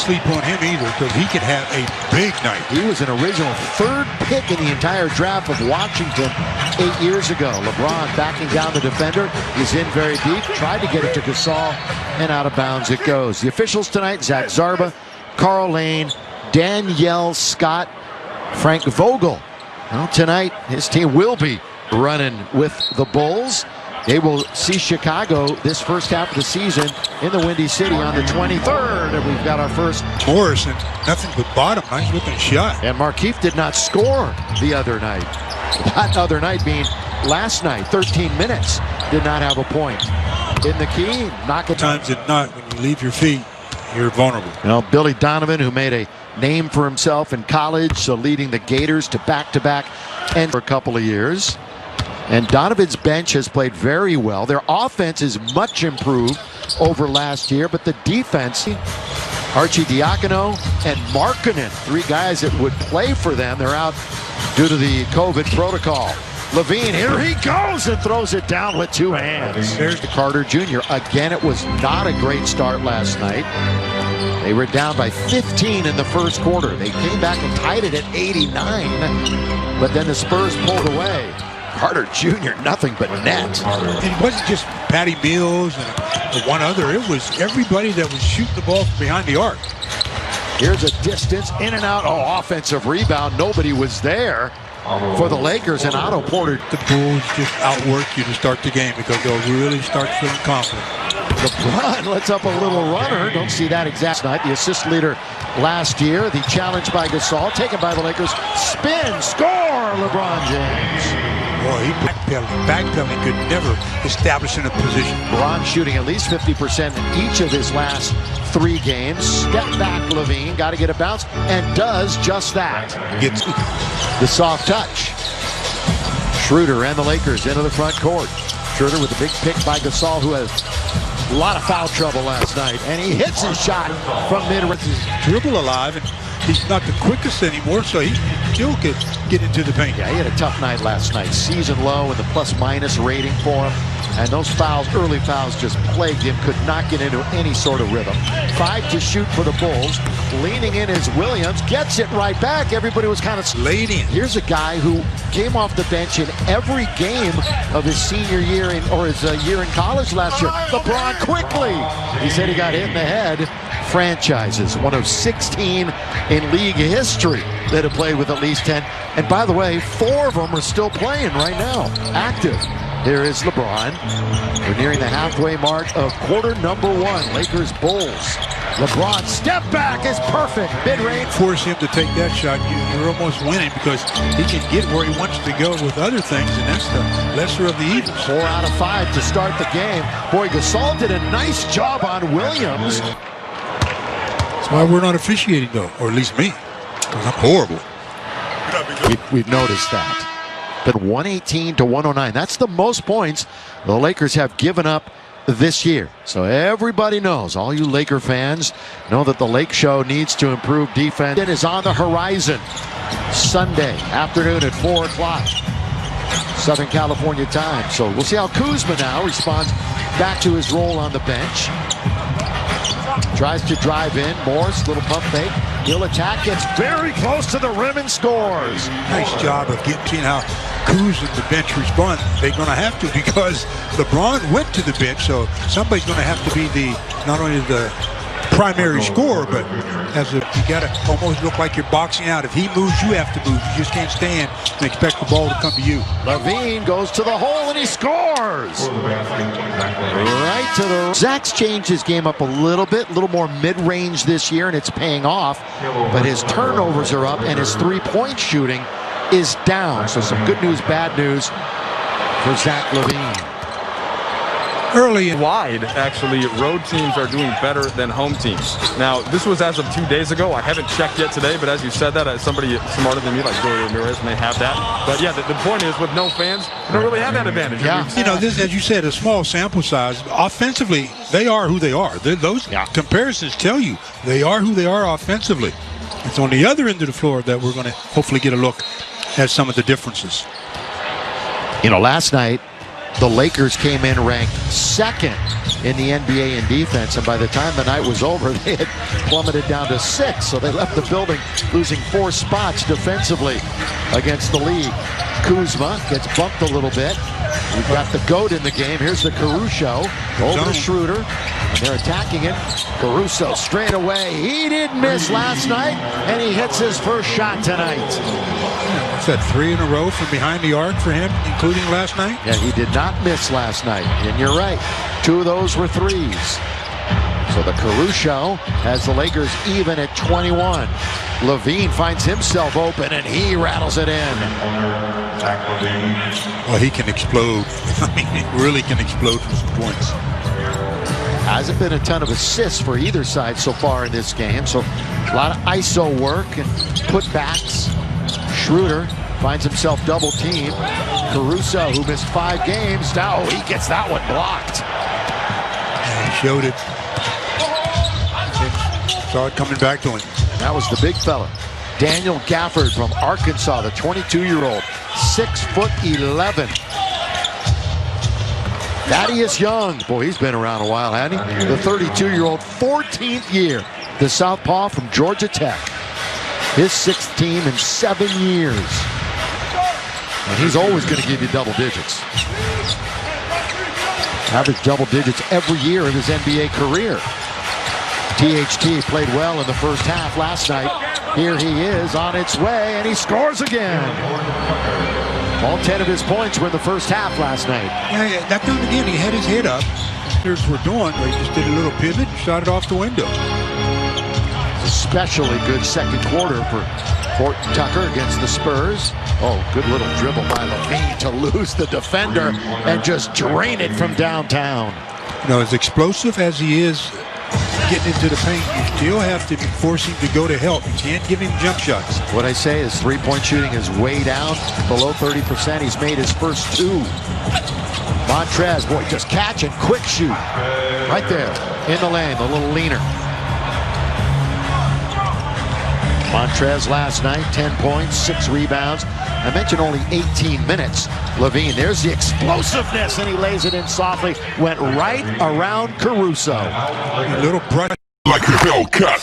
sleep on him either, because he could have a big night. He was an original third pick in the entire draft of Washington 8 years ago. LeBron backing down the defender. He's in very deep. Tried to get it to Gasol, and out of bounds it goes. The officials tonight: Zach Zarba, Carl Lane, Danielle Scott, Frank Vogel. Well, tonight his team will be running with the Bulls. They will see Chicago this first half of the season in the Windy City on the 23rd. And we've got our first. Morrison, nothing but bottom. Nice looking shot. And Markieff did not score the other night. That other night being last night, 13 minutes, did not have a point. In the key, knock it. Times it not, when you leave your feet, you're vulnerable. You know, Billy Donovan, who made a name for himself in college, so leading the Gators to back-to-back and for a couple of years. And Donovan's bench has played very well. Their offense is much improved over last year, but the defense, Archie Diacono and Markkanen, three guys that would play for them, they're out due to the COVID protocol. LaVine, here he goes, and throws it down with two hands. There's the Carter Jr. Again, it was not a great start last night. They were down by 15 in the first quarter. They came back and tied it at 89, but then the Spurs pulled away. Carter Jr., nothing but net. And it wasn't just Patty Mills and one other. It was everybody that was shooting the ball from behind the arc. Here's a distance, in and out. Oh, offensive rebound. Nobody was there for the Lakers, and Otto Porter. The Bulls just outwork you to start the game because they'll really start feeling confident. LeBron lets up a little runner. Don't see that exact night. The assist leader last year. The challenge by Gasol, taken by the Lakers. Spin, score, LeBron James. Boy, he backpedaling could never establish in a position. LeBron shooting at least 50% in each of his last 3 games. Step back, LaVine, got to get a bounce, and does just that. Gets the soft touch. Schroeder and the Lakers into the front court. Schroeder with a big pick by Gasol, who has a lot of foul trouble last night, and he hits his shot from mid-range. Dribble alive, and he's not the quickest anymore, so he still could get into the paint. Yeah, he had a tough night last night. Season low in the plus-minus rating for him. And those fouls, early fouls, just plagued him. Could not get into any sort of rhythm. 5 to shoot for the Bulls. Leaning in is Williams. Gets it right back. Everybody was kind of laid in. Here's a guy who came off the bench in every game of his senior year or his year in college last year. LeBron quickly. He said he got hit in the head. Franchises, one of 16 in league history that have played with at least 10. And by the way, 4 of them are still playing right now, active. Here is LeBron. We're nearing the halfway mark of quarter number 1. Lakers Bulls. LeBron step back is perfect. Mid-range. Force him to take that shot. You're almost winning because he can get where he wants to go with other things, and that's the lesser of the evils. 4 out of 5 to start the game. Boy, Gasol did a nice job on Williams. That's why we're not officiating, though, or at least me, because I'm horrible. We've noticed that. But 118 to 109. That's the most points the Lakers have given up this year. So everybody knows, all you Laker fans know that the Lake Show needs to improve defense. It is on the horizon. Sunday afternoon at 4 o'clock. Southern California time. So we'll see how Kuzma now responds back to his role on the bench. Tries to drive in. Morris, little pump fake. He'll attack. Gets very close to the rim and scores. Nice job of seeing how Kuz and the bench respond. They're going to have to because LeBron went to the bench, so somebody's going to have to be not only the primary scorer, but you got to almost look like you're boxing out. If he moves, you have to move. You just can't stand and expect the ball to come to you. LaVine goes to the hole and he scores. Right to the. Zach's changed his game up a little more mid-range this year, and it's paying off. But his turnovers are up, and his three-point shooting is down. So some good news, bad news for Zach LaVine. Early and wide, actually, road teams are doing better than home teams. Now, this was as of 2 days ago. I haven't checked yet today, but as you said that, somebody smarter than me, like Joey Ramirez, may have that. But yeah, the point is, with no fans, you don't really have that advantage. Yeah. You know, this, as you said, a small sample size. Offensively, they are who they are. Those comparisons tell you they are who they are offensively. It's on the other end of the floor that we're going to hopefully get a look at some of the differences. You know, last night, the Lakers came in ranked second in the NBA in defense, and by the time the night was over, they had plummeted down to 6, so they left the building losing 4 spots defensively against the league. Kuzma gets bumped a little bit. We've got the GOAT in the game. Here's the Caruso over to Schroeder, and they're attacking him. Caruso straight away. He didn't miss last night, and he hits his first shot tonight. What's that, 3 in a row from behind the arc for him, including last night? Yeah, he did not miss last night, and you're right. 2 of those were threes. So the Caruso has the Lakers even at 21. Levine finds himself open, and he rattles it in. Well, he can explode. I mean, he really can explode for some points. Hasn't been a ton of assists for either side so far in this game, so a lot of ISO work and putbacks. Schroeder finds himself double teamed. Caruso, who missed 5 games, now he gets that one blocked. And he showed it. Saw it coming back to him. That was the big fella. Daniel Gafford from Arkansas, the 22-year-old, 6'11". Thaddeus Young, boy, he's been around a while, hasn't he? The 32-year-old, 14th year, the southpaw from Georgia Tech. His 6th team in 7 years. And he's always going to give you double digits. Average double digits every year of his NBA career. THT played well in the first half last night. Here he is on its way, and he scores again. All 10 of his points were in the first half last night. Yeah, that time again, he had his head up. Here's what we're doing. He just did a little pivot and shot it off the window. Especially good second quarter for Horton Tucker against the Spurs. Oh, good little dribble by Levine to lose the defender and just drain it from downtown. You know, as explosive as he is getting into the paint, you still have to force him to go to help. You can't give him jump shots. What I say is three-point shooting is way down, below 30%. He's made his first 2. Montrez, boy, just catch and quick shoot. Right there, in the lane, a little leaner. Montrez last night, 10 points, 6 rebounds. I mentioned only 18 minutes. Levine, there's the explosiveness, and he lays it in softly. Went right around Caruso. A little brush. Like a Hellcat.